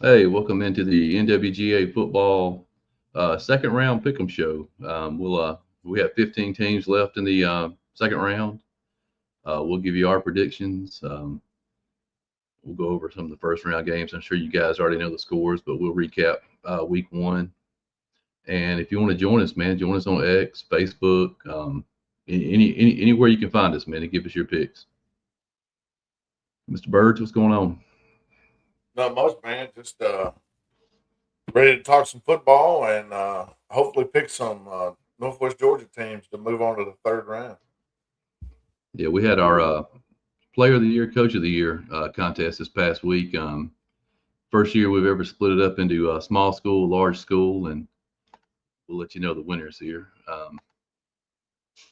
Hey, welcome into the NWGA football second round Pickem show. We have 15 teams left in the second round. We'll give you our predictions. We'll go over some of the first round games. I'm sure you guys already know the scores, but we'll recap week one. And if you want to join us, man, join us on X, Facebook, anywhere you can find us, man, and give us your picks. Mr. Birds, what's going on? Not much, man. Just ready to talk some football and hopefully pick some Northwest Georgia teams to move on to the third round. Yeah, we had our Player of the Year, Coach of the Year contest this past week. First year we've ever split it up into small school, large school, and we'll let you know the winners here.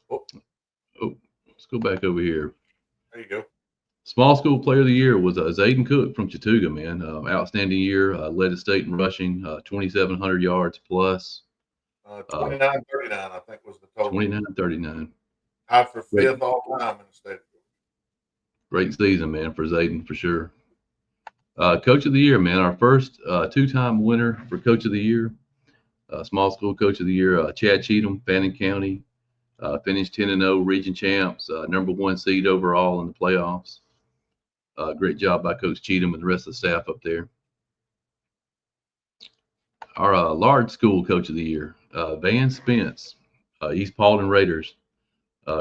Oh, Let's go back over here. there you go. Small school player of the year was Zayden Cook from Chattooga, man. Outstanding year, led the state in rushing, 2,700 yards plus. 29-39, I think, was the total. 29-39. High for Great, fifth all time in the state. great season, man, for Zayden for sure. Coach of the year, man. Our first two-time winner for Coach of the Year. Small school Coach of the Year, Chad Cheatham, Fannin County. Finished 10-0 region champs, number one seed overall in the playoffs. Great job by Coach Cheatham and the rest of the staff up there. Our large school Coach of the Year, Van Spence, East Paulding Raiders.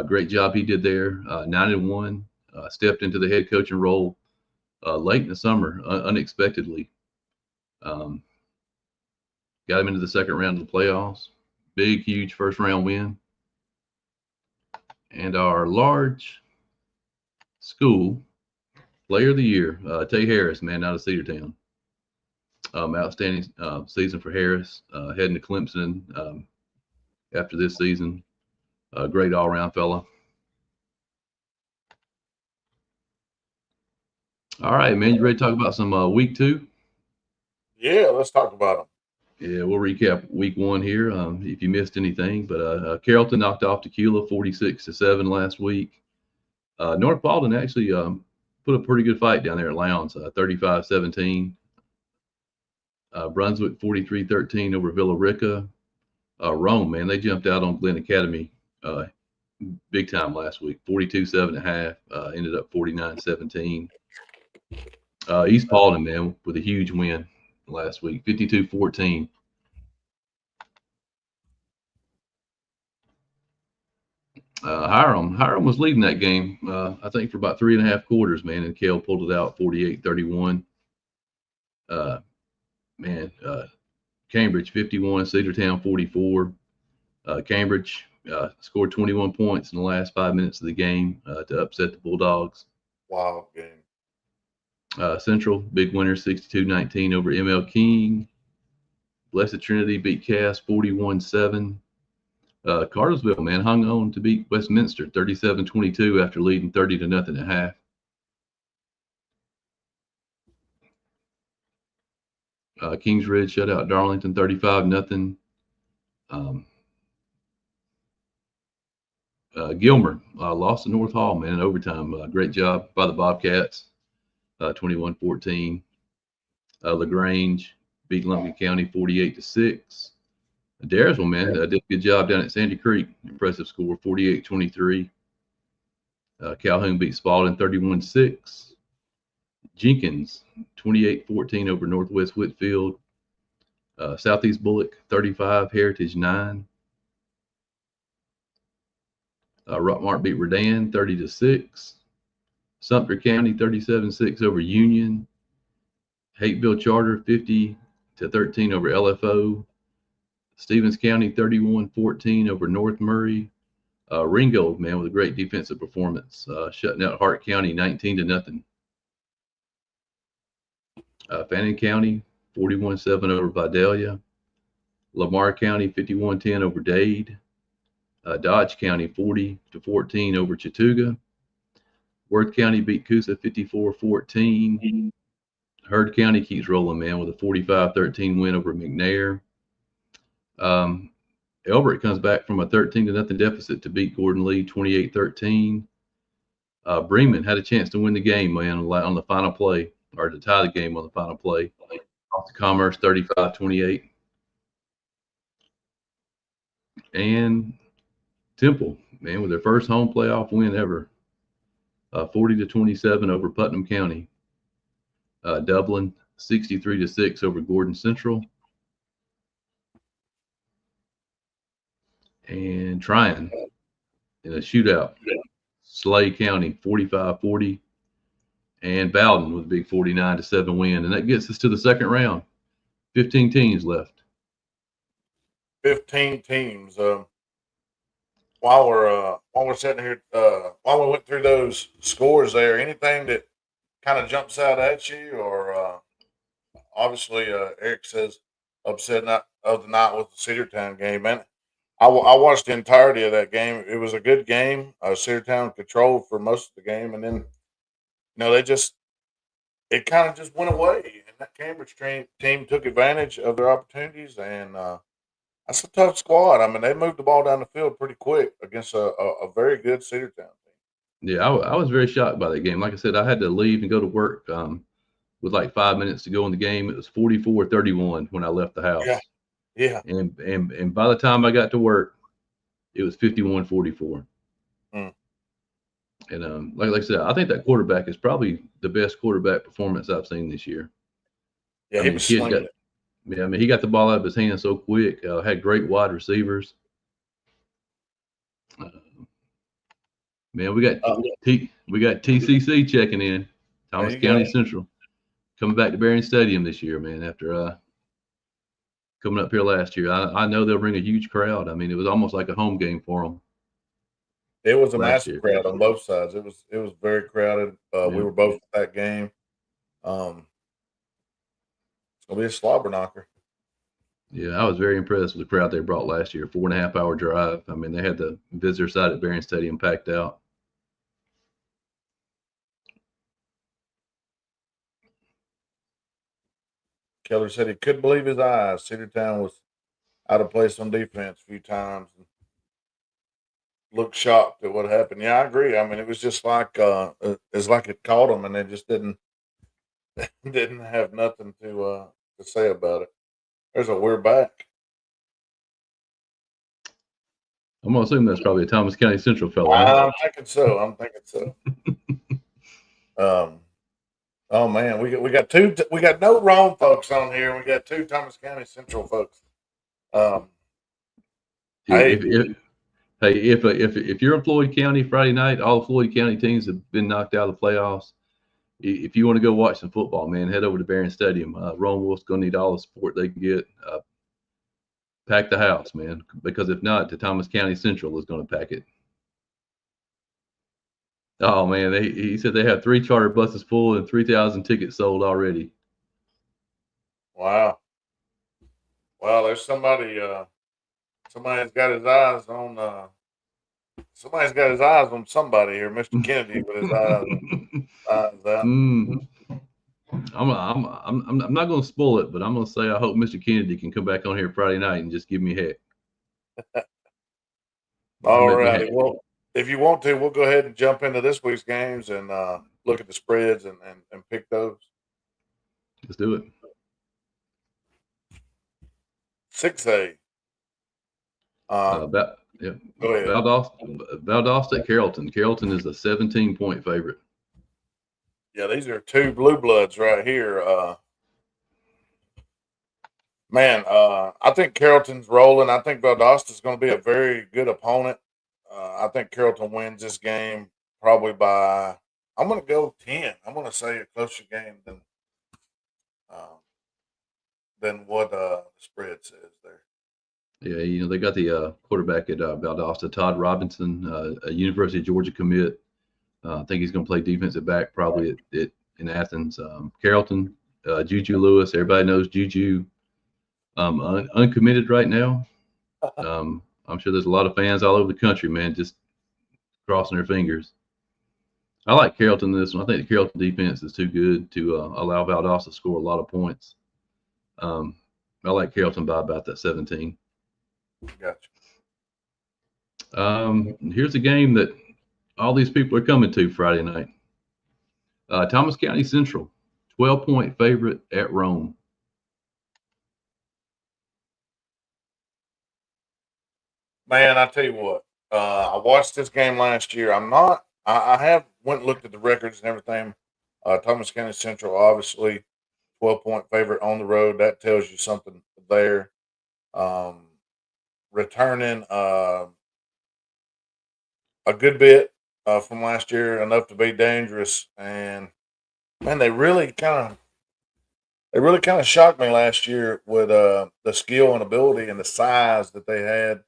Great job he did there. 9-1, stepped into the head coaching role late in the summer, unexpectedly. Got him into the second round of the playoffs. Big, huge first round win. And our large school Player of the Year, Tay Harris, man, out of Cedartown. Outstanding season for Harris, heading to Clemson after this season. Great all-around fella. All right, man, you ready to talk about some week two? Yeah, let's talk about them. Yeah, we'll recap week one here if you missed anything. But Carrollton knocked off Tequila 46-7 last week. North Paulding actually put a pretty good fight down there at Lowndes, 35-17. Brunswick 43-13 over Villa Rica. Rome, man, they jumped out on Glen Academy big time last week, 42-7 at half, ended up 49-17. East Paulding, man, with a huge win last week, 52-14. Hiram was leading that game, I think, for about 3.5 quarters, man, and Kale pulled it out 48-31. Cambridge 51, Cedartown 44. Cambridge scored 21 points in the last 5 minutes of the game to upset the Bulldogs. Wild game. Central, big winner, 62-19 over ML King. Blessed Trinity beat Cass 41-7. Cartersville, man, hung on to beat Westminster 37-22 after leading 30-0 at half. Kings Ridge shut out Darlington 35-0. Gilmer lost to North Hall, man, in overtime. Great job by the Bobcats, 21-14. LaGrange beat Lumpkin County 48-6. Daresville, man, did a good job down at Sandy Creek. Impressive score, 48-23. Calhoun beat Spalding 31-6. Jenkins, 28-14 over Northwest Whitfield. Southeast Bullock, 35, Heritage 9. Rockmart beat Redan, 30-6. Sumter County, 37-6 over Union. Hateville Charter, 50-13 over LFO. Stevens County, 31-14 over North Murray. Ringgold, man, with a great defensive performance, shutting out Hart County 19-0. Fannin County, 41-7 over Vidalia. Lamar County, 51-10 over Dade. Dodge County, 40-14 over Chattooga. Worth County beat Coosa 54-14. Heard County keeps rolling, man, with a 45-13 win over McNair. Elbert comes back from a 13-0 deficit to beat Gordon Lee 28-13. Bremen had a chance to win the game, man, on the final play, or to tie the game on the final play. Off to Commerce 35-28. And Temple, man, with their first home playoff win ever, 40-27 over Putnam County. Dublin 63-6 over Gordon Central. And Tryon in a shootout, Slay County 45-40. And Bowden with a big 49-7 win. And that gets us to the second round. 15 teams left. 15 teams. While we're sitting here, while we went through those scores there, anything that kind of jumps out at you, or obviously Eric says upset night of the night with the Cedartown game, man. I watched the entirety of that game. It was a good game. Cedartown controlled for most of the game, and then it kind of just went away. And that Cambridge team took advantage of their opportunities, and that's a tough squad. I mean, they moved the ball down the field pretty quick against a very good Cedartown team. Yeah, I was very shocked by that game. Like I said, I had to leave and go to work with like 5 minutes to go in the game. It was 44-31 when I left the house. Yeah. And by the time I got to work, it was 51-44. Mm. And like I said, I think that quarterback is probably the best quarterback performance I've seen this year. Yeah, he was slinging it. Yeah, I mean, he got the ball out of his hands so quick. Had great wide receivers. Man, we got TCC checking in. Thomas County Central coming back to Berrien Stadium this year, man. After coming up here last year, I know they'll bring a huge crowd. I mean, it was almost like a home game for them. It was a massive crowd on both sides. It was very crowded. We were both at that game. It's gonna be a slobber knocker. Yeah, I was very impressed with the crowd they brought last year. 4.5 hour drive. I mean, they had the visitor side at Berrien Stadium packed out. Keller said he couldn't believe his eyes. Cedartown was out of place on defense a few times and looked shocked at what happened. Yeah, I agree. I mean, it was just like it's like it caught them, and they just didn't have nothing to say about it. We're back. I'm gonna assume that's probably a Thomas County Central fellow. I'm thinking so. Oh man, we got two. We got no Rome folks on here. We got two Thomas County Central folks. If you're in Floyd County Friday night, all the Floyd County teams have been knocked out of the playoffs. If you want to go watch some football, man, head over to Berrien Stadium. Rome Wolf's going to need all the support they can get. Pack the house, man, because if not, the Thomas County Central is going to pack it. Oh, man, he said they have 3 charter buses full and 3,000 tickets sold already. Wow. Well, there's somebody's got his eyes on somebody here, Mr. Kennedy, with his eyes out. I'm not going to spoil it, but I'm going to say I hope Mr. Kennedy can come back on here Friday night and just give me heck. All right. Well, if you want to, we'll go ahead and jump into this week's games and look at the spreads and pick those. Let's do it. 6A. Go ahead. Valdosta at Carrollton. Carrollton is a 17-point favorite. Yeah, these are two blue bloods right here. I think Carrollton's rolling. I think Valdosta's going to be a very good opponent. I think Carrollton wins this game probably by, I'm going to go 10. I'm going to say a closer game than what the spread says there. Yeah, they got the quarterback at Valdosta, Todd Robinson, a University of Georgia commit. I think he's going to play defensive back probably in Athens. Carrollton, Juju Lewis. Everybody knows Juju. Uncommitted right now. I'm sure there's a lot of fans all over the country, man, just crossing their fingers. I like Carrollton in this one. I think the Carrollton defense is too good to allow Valdosta to score a lot of points. I like Carrollton by about that 17. Gotcha. Here's a game that all these people are coming to Friday night. Thomas County Central, 12-point favorite at Rome. Man, I tell you what, I watched this game last year. I have went and looked at the records and everything. Thomas County Central, obviously, 12-point favorite on the road. That tells you something there. Um, Returning a good bit from last year, enough to be dangerous. And man, they really kind of shocked me last year with the skill and ability and the size that they had.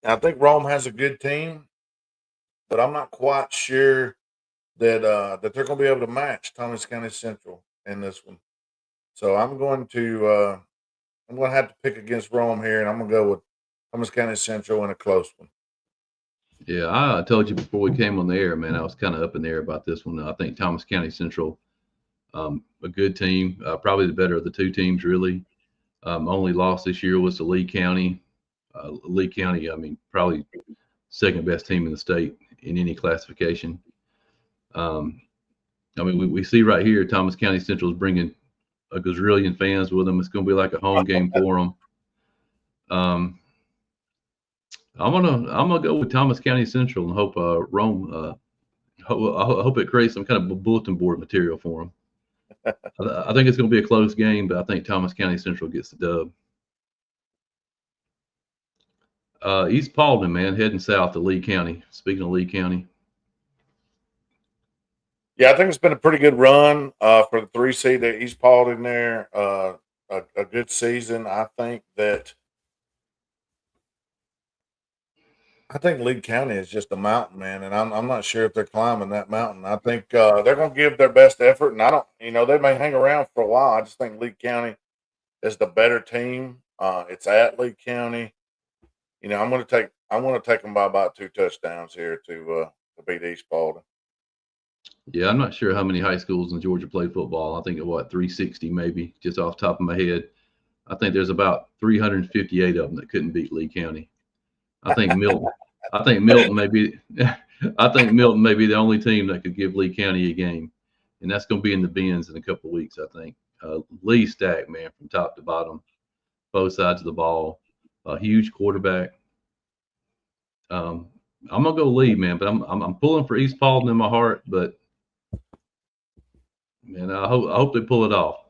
And I think Rome has a good team, but I'm not quite sure that they're going to be able to match Thomas County Central in this one. So I'm going to have to pick against Rome here, and I'm going to go with Thomas County Central in a close one. Yeah, I told you before we came on the air, man, I was kind of up in the air about this one. I think Thomas County Central, a good team, probably the better of the two teams, really. Only loss this year was to Lee County. Lee County, I mean, probably second best team in the state in any classification. Um, I mean, we see right here, Thomas County Central is bringing a gazillion fans with them. It's going to be like a home game for them. Um, I'm gonna go with Thomas County Central and hope Rome. I hope it creates some kind of bulletin board material for them. I think it's going to be a close game, but I think Thomas County Central gets the dub. East Paulding, man, heading south to Lee County. Speaking of Lee County, Yeah, I think it's been a pretty good run for the 3 seed at East Paulding there. A good season. I think Lee County is just a mountain, man, and I'm not sure if they're climbing that mountain. I think they're going to give their best effort, and I don't, they may hang around for a while. I just think Lee County is the better team. It's at Lee County. I'm going to take them by about 2 touchdowns here to beat East Paulding. yeah, I'm not sure how many high schools in Georgia play football. I think at what 360 maybe, just off the top of my head. I think there's about 358 of them that couldn't beat Lee County. I think Milton. I think Milton may be. I think Milton may be the only team that could give Lee County a game, and that's going to be in the bins in a couple of weeks. I think Lee stacked, man, from top to bottom, both sides of the ball. A huge quarterback. Um, I'm gonna go Lee, man, but I'm pulling for East Paulding in my heart. But man, I hope they pull it off.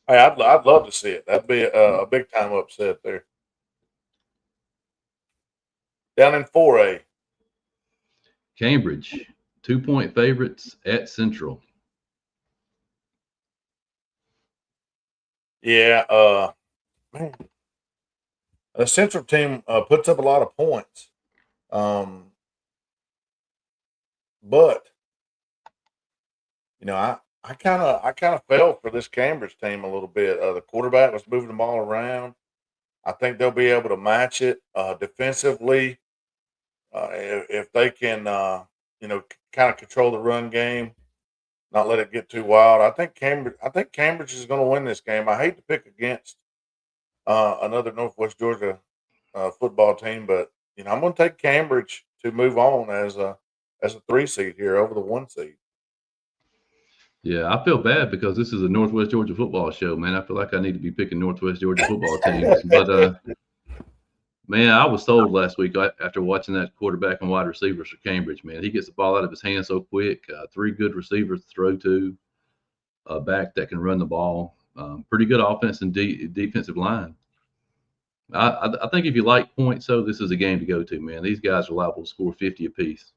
Hey, I'd love to see it. That'd be a big time upset there. Down in 4A. Cambridge, 2-point favorites at Central. Yeah, man, the Central team puts up a lot of points, um, but I kind of fell for this Cambridge team a little bit. The quarterback was moving the ball around. I think they'll be able to match it defensively if they can, kind of control the run game, not let it get too wild. I think Cambridge is going to win this game. I hate to pick against another Northwest Georgia football team, but I'm going to take Cambridge to move on as a 3 seed here over the 1 seed. Yeah, I feel bad because this is a Northwest Georgia football show, man. I feel like I need to be picking Northwest Georgia football teams, but man, I was sold last week after watching that quarterback and wide receivers for Cambridge. Man, he gets the ball out of his hands so quick. 3 good receivers to throw to, a back that can run the ball. Pretty good offense and defensive line. I think if you like points, so this is a game to go to, man. These guys are liable to score 50 apiece.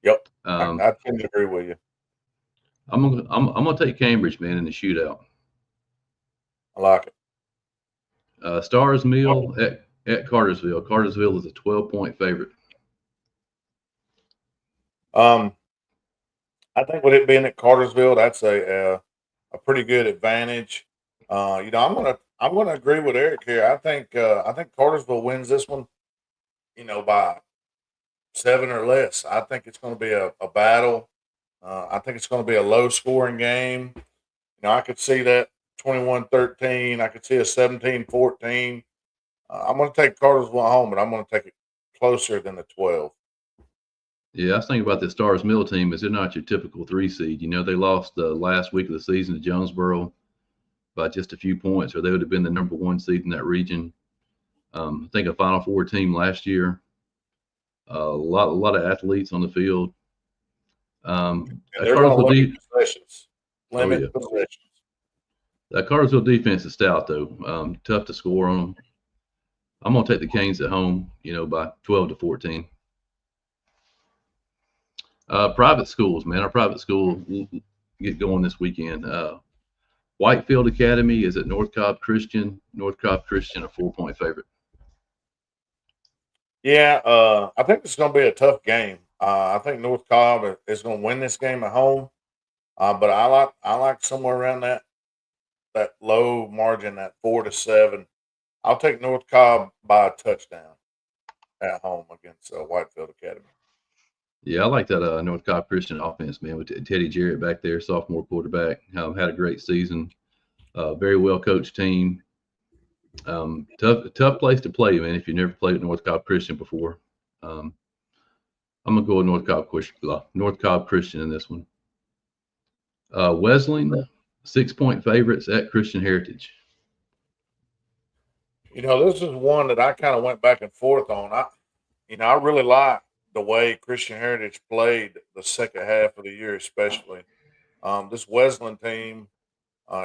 Yep, I, Um, I tend to agree with you. I'm gonna take Cambridge, man, in the shootout. I like it. Stars Mill at Cartersville. Cartersville is a 12-point favorite. Um, I think with it being at Cartersville, that's a pretty good advantage. I'm gonna agree with Eric here. I think Cartersville wins this one. By 7 or less. I think it's going to be a battle. I think it's going to be a low scoring game. I could see that 21-13. I could see a 17-14. I'm going to take Cartersville at home, but I'm going to take it closer than the 12. Yeah, I was thinking about the Stars Mill team. Is they're not your typical 3 seed. They lost the last week of the season to Jonesboro by just a few points, or they would have been the number 1 seed in that region. I think a Final Four team last year. A lot of athletes on the field. And That they're going to Cartersville, limit de- possessions. oh yeah, Limit possessions. that Cartersville defense is stout though. Tough to score on them. I'm gonna take the Canes at home, by 12-14. Private schools, man. Our private school will get going this weekend. Whitefield Academy is at North Cobb Christian. North Cobb Christian, a 4-point favorite. Yeah, I think it's going to be a tough game. I think North Cobb is going to win this game at home. But I like somewhere around that low margin, that 4-7. I'll take North Cobb by a touchdown at home against Whitefield Academy. Yeah, I like that North Cobb Christian offense, man, with Teddy Jarrett back there, sophomore quarterback. Had a great season. Very well coached team. Tough place to play, man. If you never played at North Cobb Christian before, um, I'm gonna go with North Cobb Christian in this one. Wesleyan, 6-point favorites at Christian Heritage. This is one that I kind of went back and forth on. I really like the way Christian Heritage played the second half of the year, especially. This Wesleyan team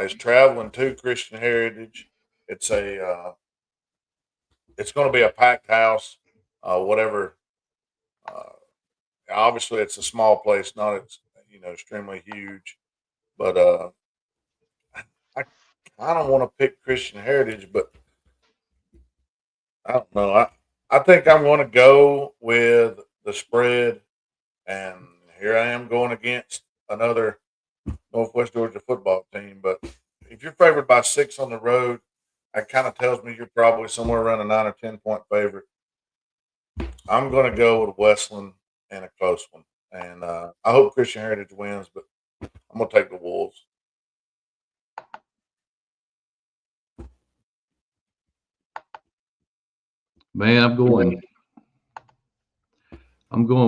is traveling to Christian Heritage. It's a it's going to be a packed house. Whatever. Uh, Obviously, it's a small place, not extremely huge. But I kind of want to pick Christian Heritage, but I don't know. I think I'm going to go with the spread, and here I am going against another Northwest Georgia football team. But if you're favored by 6 on the road, that kind of tells me you're probably somewhere around a 9 or 10 point favorite. I'm going to go with Westland and a close one, and I hope Christian Heritage wins, but I'm going to take the Wolves. Man, I'm going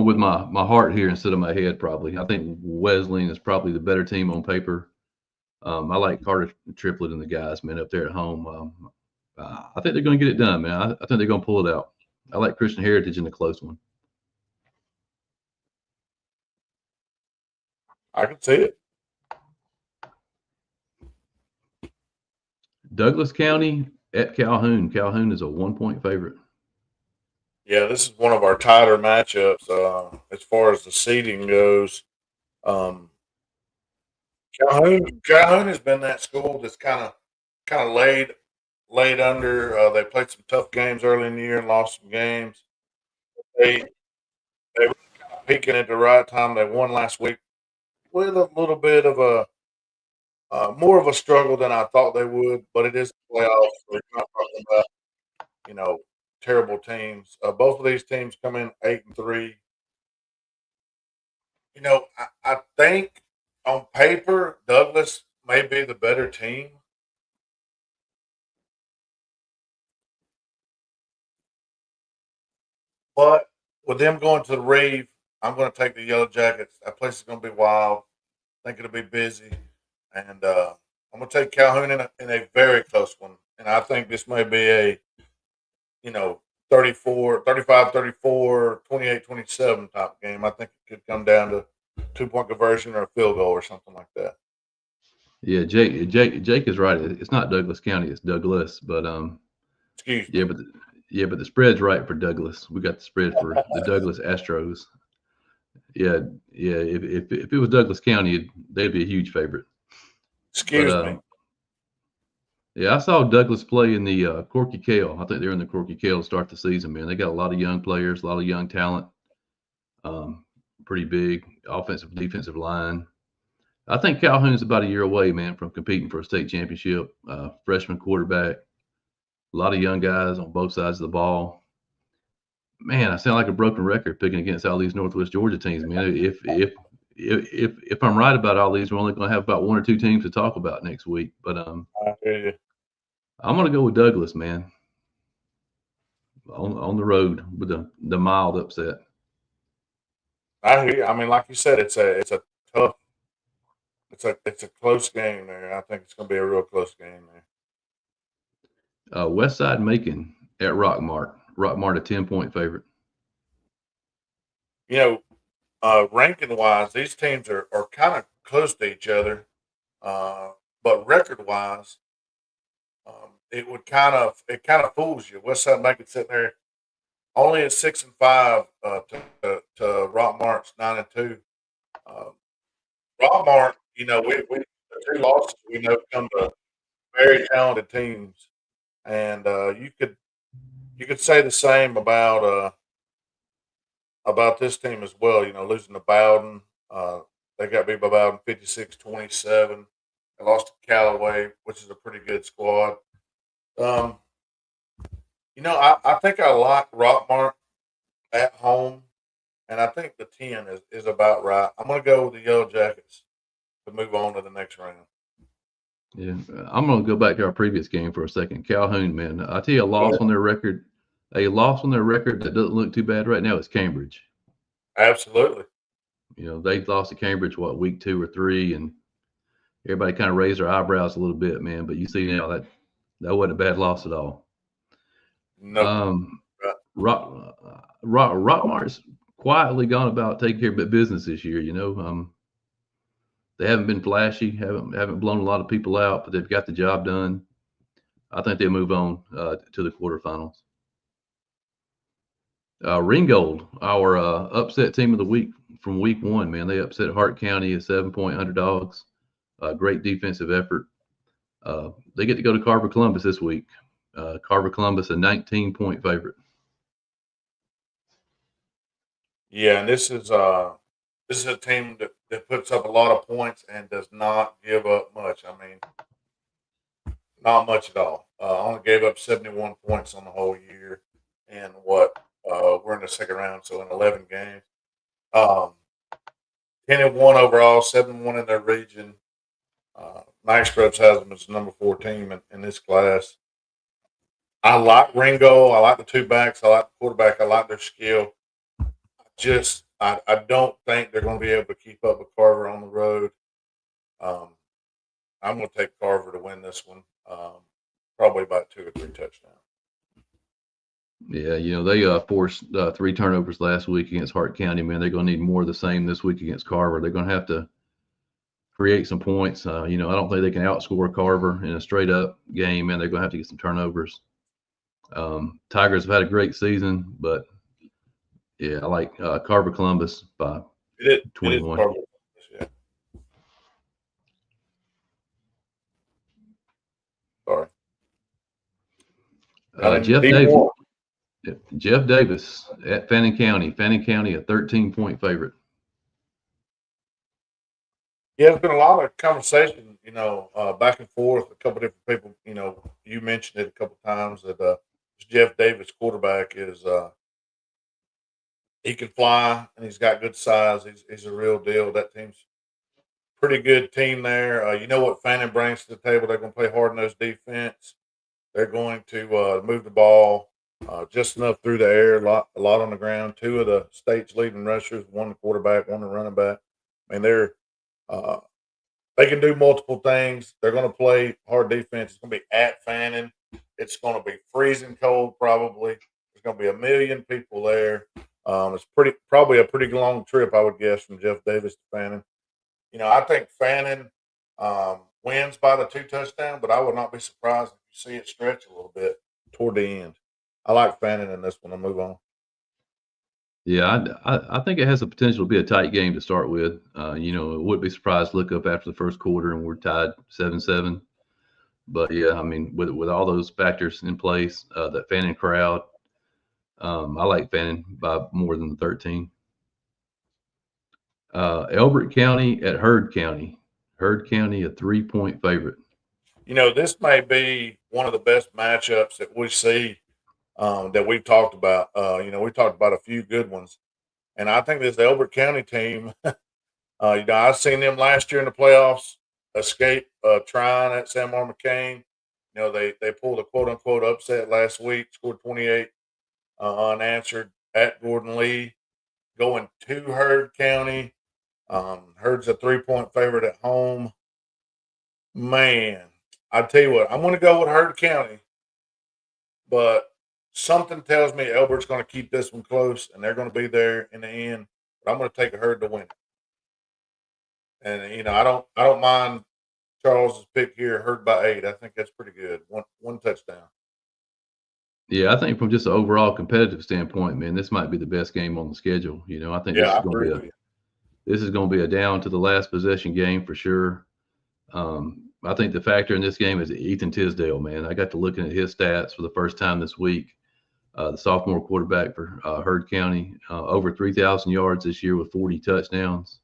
with my heart here instead of my head. Probably, I think Wesleyan is probably the better team on paper. I like Carter Triplett and the guys, man, up there at home. I think they're going to get it done, man. I think they're going to pull it out. I like Christian Heritage in the close one. I can see it. Douglas County at Calhoun. Calhoun is a 1-point favorite. Yeah, this is one of our tighter matchups as far as the seeding goes. Um, Calhoun has been that school that's kind of laid under. They played some tough games early in the year and lost some games. They were peaking at the right time. They won last week with a little bit of a more of a struggle than I thought they would, but it is the playoffs. So we're not talking about you know terrible teams. Both of these teams come in 8-3. I think on paper Douglas may be the better team, but with them going to the Reeve, I'm going to take the Yellow Jackets. That place is going to be wild. I think it'll be busy, and I'm going to take Calhoun in a very close one. And I think this may be a you know 34, 35, 34, 28, 27 type game. I think it could come down to 2 point conversion or a field goal or something like that. Yeah, Jake is right. It's not Douglas County, it's Douglas. But Excuse yeah, me. but the spread's right for Douglas. We got the spread for the Douglas Astros. Yeah, yeah. If it was Douglas County, they'd be a huge favorite. But Excuse me. yeah, I saw Douglas play in the Corky Kale. I think they're in the Corky Kale to start the season, man. They got a lot of young players, a lot of young talent. Um, Pretty big offensive, defensive line. I think Calhoun's about a year away, man, from competing for a state championship. Freshman quarterback, a lot of young guys on both sides of the ball. Man, I sound like a broken record picking against all these Northwest Georgia teams, man. If I'm right about all these, we're only going to have about one or two teams to talk about next week. But I hear you. I'm going to go with Douglas, man, on the road with the mild upset. I hear you. I mean, like you said, it's a tough, it's a close game there. I think it's going to be a real close game there. West Side Macon. at Rockmart. Rockmart a 10-point favorite. Ranking wise, these teams are kind of close to each other, but record wise, it kind of fools you. Westside Bank is sitting there only at 6-5 to Rockmart's 9-2. Uh, Rockmart, we the two losses we know come to very talented teams, and you could say the same about this team as well. Losing to Bowden, they got beat by Bowden 56-27. They lost to Callaway, which is a pretty good squad. Um, I think I like Rockmart at home, and I think the 10 is about right. I'm going to go with the Yellow Jackets to move on to the next round. Yeah, I'm going to go back to our previous game for a second. Calhoun, man, I tell you, a loss on their record. A loss on their record that doesn't look too bad right now is Cambridge. Absolutely. They lost to Cambridge, week 2 or 3, and everybody kind of raised their eyebrows a little bit, man. But you see now that wasn't a bad loss at all. No. Rockmart's quietly gone about taking care of business this year. They haven't been flashy, haven't blown a lot of people out, but they've got the job done. I think they'll move on to the quarterfinals. Ringgold, our upset team of the week from week 1, man. They upset Hart County as 7-point underdogs. Great defensive effort. They get to go to Carver Columbus this week. Carver Columbus, a 19-point favorite. Yeah, and this is a team that puts up a lot of points and does not give up much. I mean, not much at all. Only gave up 71 points on the whole year, and we're in the second round, so in 11 games. 10-1 overall, 7-1 in their region. Max Scrubs has them as number 4 team in this class. I like Ringo. I like the two backs. I like the quarterback. I like their skill. I don't think they're going to be able to keep up with Carver on the road. I'm going to take Carver to win this one, probably by 2 or 3 touchdowns. Yeah, they forced 3 turnovers last week against Hart County. Man, they're going to need more of the same this week against Carver. They're going to have to create some points. I don't think they can outscore Carver in a straight-up game. Man, they're going to have to get some turnovers. Tigers have had a great season, but yeah, I like Carver Columbus by 21. Yeah. Sorry. Jeff Davis at Fannin County. Fannin County, a 13-point favorite. Yeah, there's been a lot of conversation, back and forth. A couple different people, you mentioned it a couple times that Jeff Davis quarterback is he can fly and he's got good size. He's a real deal. That team's pretty good team there. You know what Fannin brings to the table? They're going to play hard-nosed defense. They're going to move the ball just enough through the air, a lot on the ground. 2 of the state's leading rushers, one the quarterback, one the running back. I mean, they can do multiple things. They're going to play hard defense. It's going to be at Fannin. It's going to be freezing cold probably. There's going to be 1 million people there. It's probably a pretty long trip, I would guess, from Jeff Davis to Fannin. I think Fannin wins by the 2 touchdowns, but I would not be surprised if you see it stretch a little bit toward the end. I like Fannin in this one. I'll move on. Yeah, I think it has the potential to be a tight game to start with. It would be surprised to look up after the first quarter and we're tied 7-7. But yeah, I mean, with all those factors in place, that Fannin crowd, I like Fannin by more than the 13. Elbert County at Heard County. Heard County, a 3-point favorite. This may be one of the best matchups that we see that we've talked about. We talked about a few good ones. And I think this Elbert County team, I've seen them last year in the playoffs escape trying at San Martin McCain. They pulled a quote-unquote upset last week, scored 28 unanswered at Gordon Lee, going to Heard County. Heard's a 3-point favorite at home. Man, I tell you what, I'm going to go with Heard County, but something tells me Elbert's going to keep this one close, and they're going to be there in the end. But I'm going to take a Herd to win it. And I don't mind Charles's pick here, Herd by 8. I think that's pretty good. One touchdown. Yeah, I think from just an overall competitive standpoint, man, this might be the best game on the schedule. I think Yeah, I agree with you. this is going to be a down to the last possession game for sure. I think the factor in this game is Ethan Tisdale, man. I got to looking at his stats for the first time this week. The sophomore quarterback for Heard County, over 3,000 yards this year with 40 touchdowns.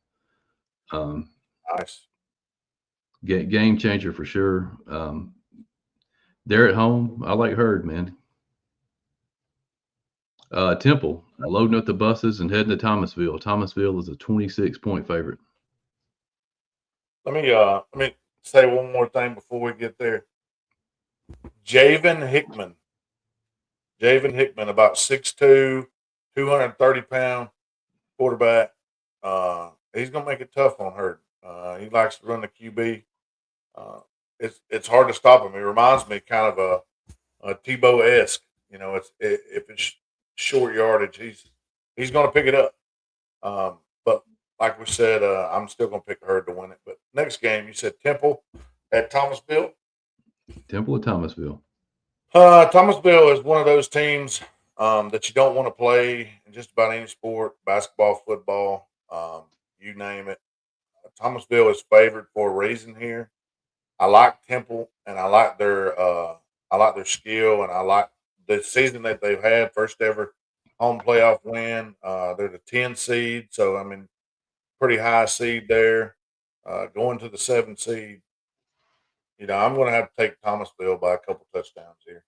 Um, Nice. game changer for sure. They're at home. I like Herd, man. Temple loading up the buses and heading to Thomasville. Thomasville is a 26-point favorite. Let me say one more thing before we get there. Javen Hickman. Javen Hickman, about 6'2", 230-pound quarterback. He's gonna make it tough on Herd. He likes to run the QB. Uh, it's hard to stop him. He reminds me kind of a Tebow esque. If it's short yardage, he's going to pick it up. But like we said, I'm still going to pick Herd to win it. But next game, you said Temple at Thomasville. Temple at Thomasville. Thomasville is one of those teams that you don't want to play in just about any sport, basketball, football, you name it. Thomasville is favored for a reason here. I like Temple, and I like their skill, and I like the season that they've had, first ever home playoff win. They're the 10 seed, so I mean, pretty high seed there. Going to the 7 seed, I'm going to have to take Thomasville by a couple touchdowns here.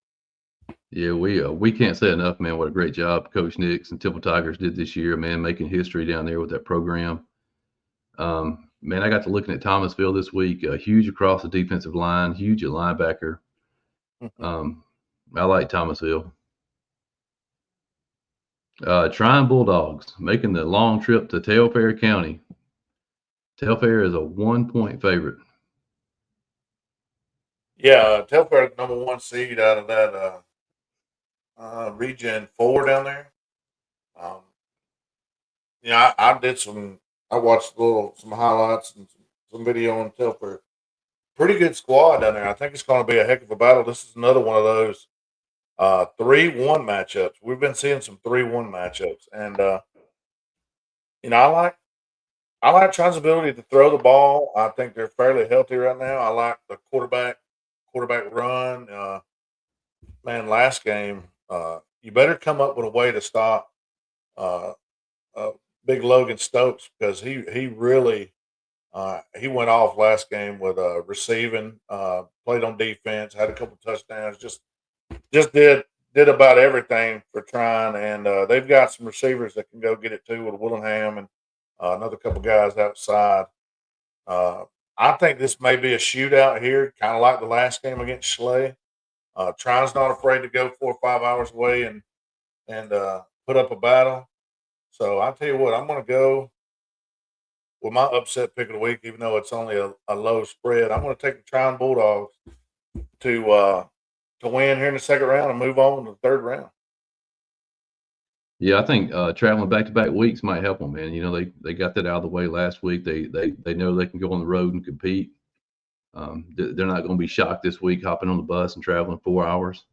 Yeah, we can't say enough, man. What a great job Coach Nix and Temple Tigers did this year, man, making history down there with that program. Man, I got to looking at Thomasville this week. Huge across the defensive line, huge at linebacker. Um, I like Thomasville. Trine Bulldogs making the long trip to Telfair County. Telfair is a 1-point favorite. Yeah, Telfair number 1 seed out of that Region 4 down there. Um, I did some. I watched some highlights and some video on Telfair. Pretty good squad down there. I think it's going to be a heck of a battle. This is another one of those 3-1 matchups. We've been seeing some 3-1 matchups, and I like Trine's ability to throw the ball. I think they're fairly healthy right now. I like the quarterback run. Man, last game, you better come up with a way to stop uh, uh, Big Logan Stokes because he really he went off last game with receiving, played on defense, had a couple touchdowns, just did about everything for trying, and they've got some receivers that can go get it too with Willingham and another couple guys outside. Uh, I think this may be a shootout here, kind of like the last game against Schley. Trying's not afraid to go 4 or 5 hours away and put up a battle. So I tell you what, I'm going to go with my upset pick of the week, even though it's only a low spread. I'm going to take the Trine Bulldogs to win here in the second round and move on to the third round. Yeah, I think traveling back-to-back weeks might help them, man. They got that out of the way last week. They know they can go on the road and compete. They're not going to be shocked this week hopping on the bus and traveling 4 hours.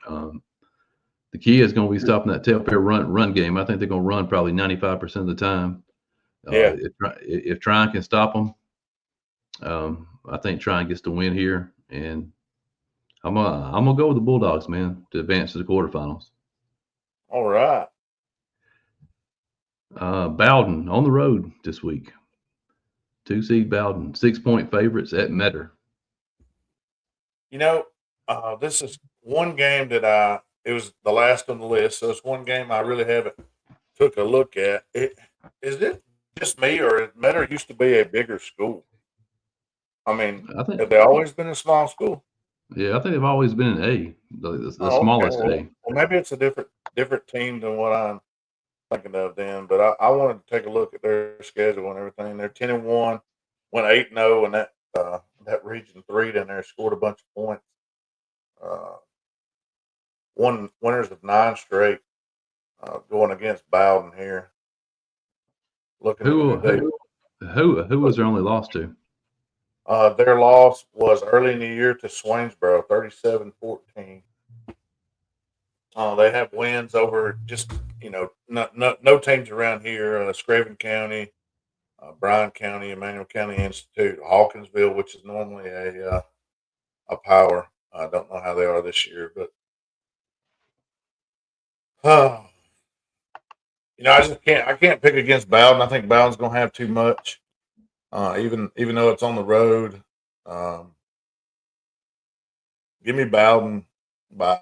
The key is going to be stopping that Telfair run game. I think they're going to run probably 95% of the time. Yeah. If Trine can stop them, I think Trine gets the win here, and I'm gonna go with the Bulldogs, man, to advance to the quarterfinals. All right. Bowden on the road this week. 2 seed Bowden, 6-point favorites at Metter. This is one game it was the last on the list, so it's one game I really haven't took a look at. Is it just me, or Metter used to be a bigger school? I mean, I think, have they always been a small school? yeah, I think they've always been an A, the Oh, okay. smallest Well, A. maybe it's a different team than what I'm thinking of then. But I wanted to take a look at their schedule and everything. They're 10-1, went 8-0, and that Region 3 down there scored a bunch of points. Uh, won winners of 9 straight, going against Bowden here. Looking at Who who they who was their only loss to? their loss was early in the year to Swainsboro, 37-14. They have wins over just no teams around here. Scraven County, Bryan County, Emmanuel County Institute, Hawkinsville, which is normally a power. I don't know how they are this year, but uh, I can't pick against Bowden. I think Bowden's going to have too much, even though it's on the road. Um, Give me Bowden by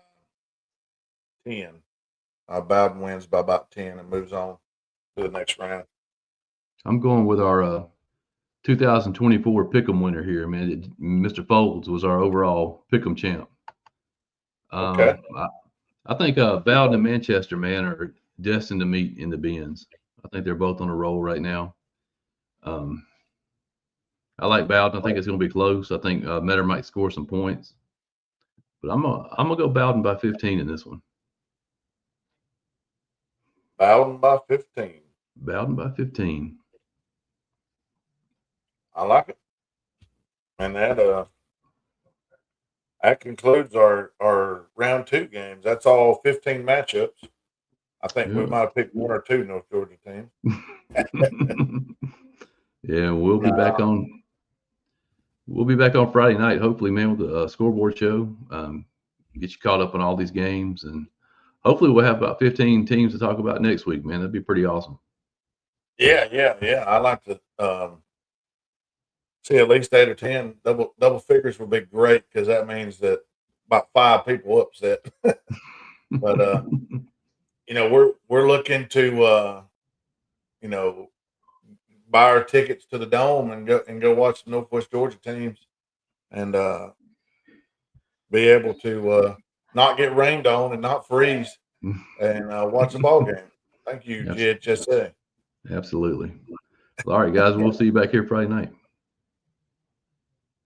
10. Bowden wins by about 10 and moves on to the next round. I'm going with our 2024 Pickem winner here, man. Mr. Folds was our overall Pickem champ. Okay. I think Bowden and Manchester, man, are destined to meet in the Benz. I think they're both on a roll right now. I like Bowden. I think it's going to be close. I think Metter might score some points, but I'm gonna go Bowden by 15 in this one. Bowden by 15. Bowden by 15. I like it. And that concludes our round 2 games. That's all 15 matchups. I think we might have picked 1 or 2 North Georgia teams. Yeah, we'll be back on. We'll be back on Friday night, hopefully, man, with the scoreboard show. Get you caught up on all these games, and hopefully, we'll have about 15 teams to talk about next week, man. That'd be pretty awesome. Yeah. I like to see at least 8 or 10 double figures would be great because that means that about 5 people upset. But we're looking to buy our tickets to the Dome and go watch the Northwest Georgia teams and be able to not get rained on and not freeze and watch the ball game. Thank you, GHSA. Absolutely. All right, guys, we'll see you back here Friday night.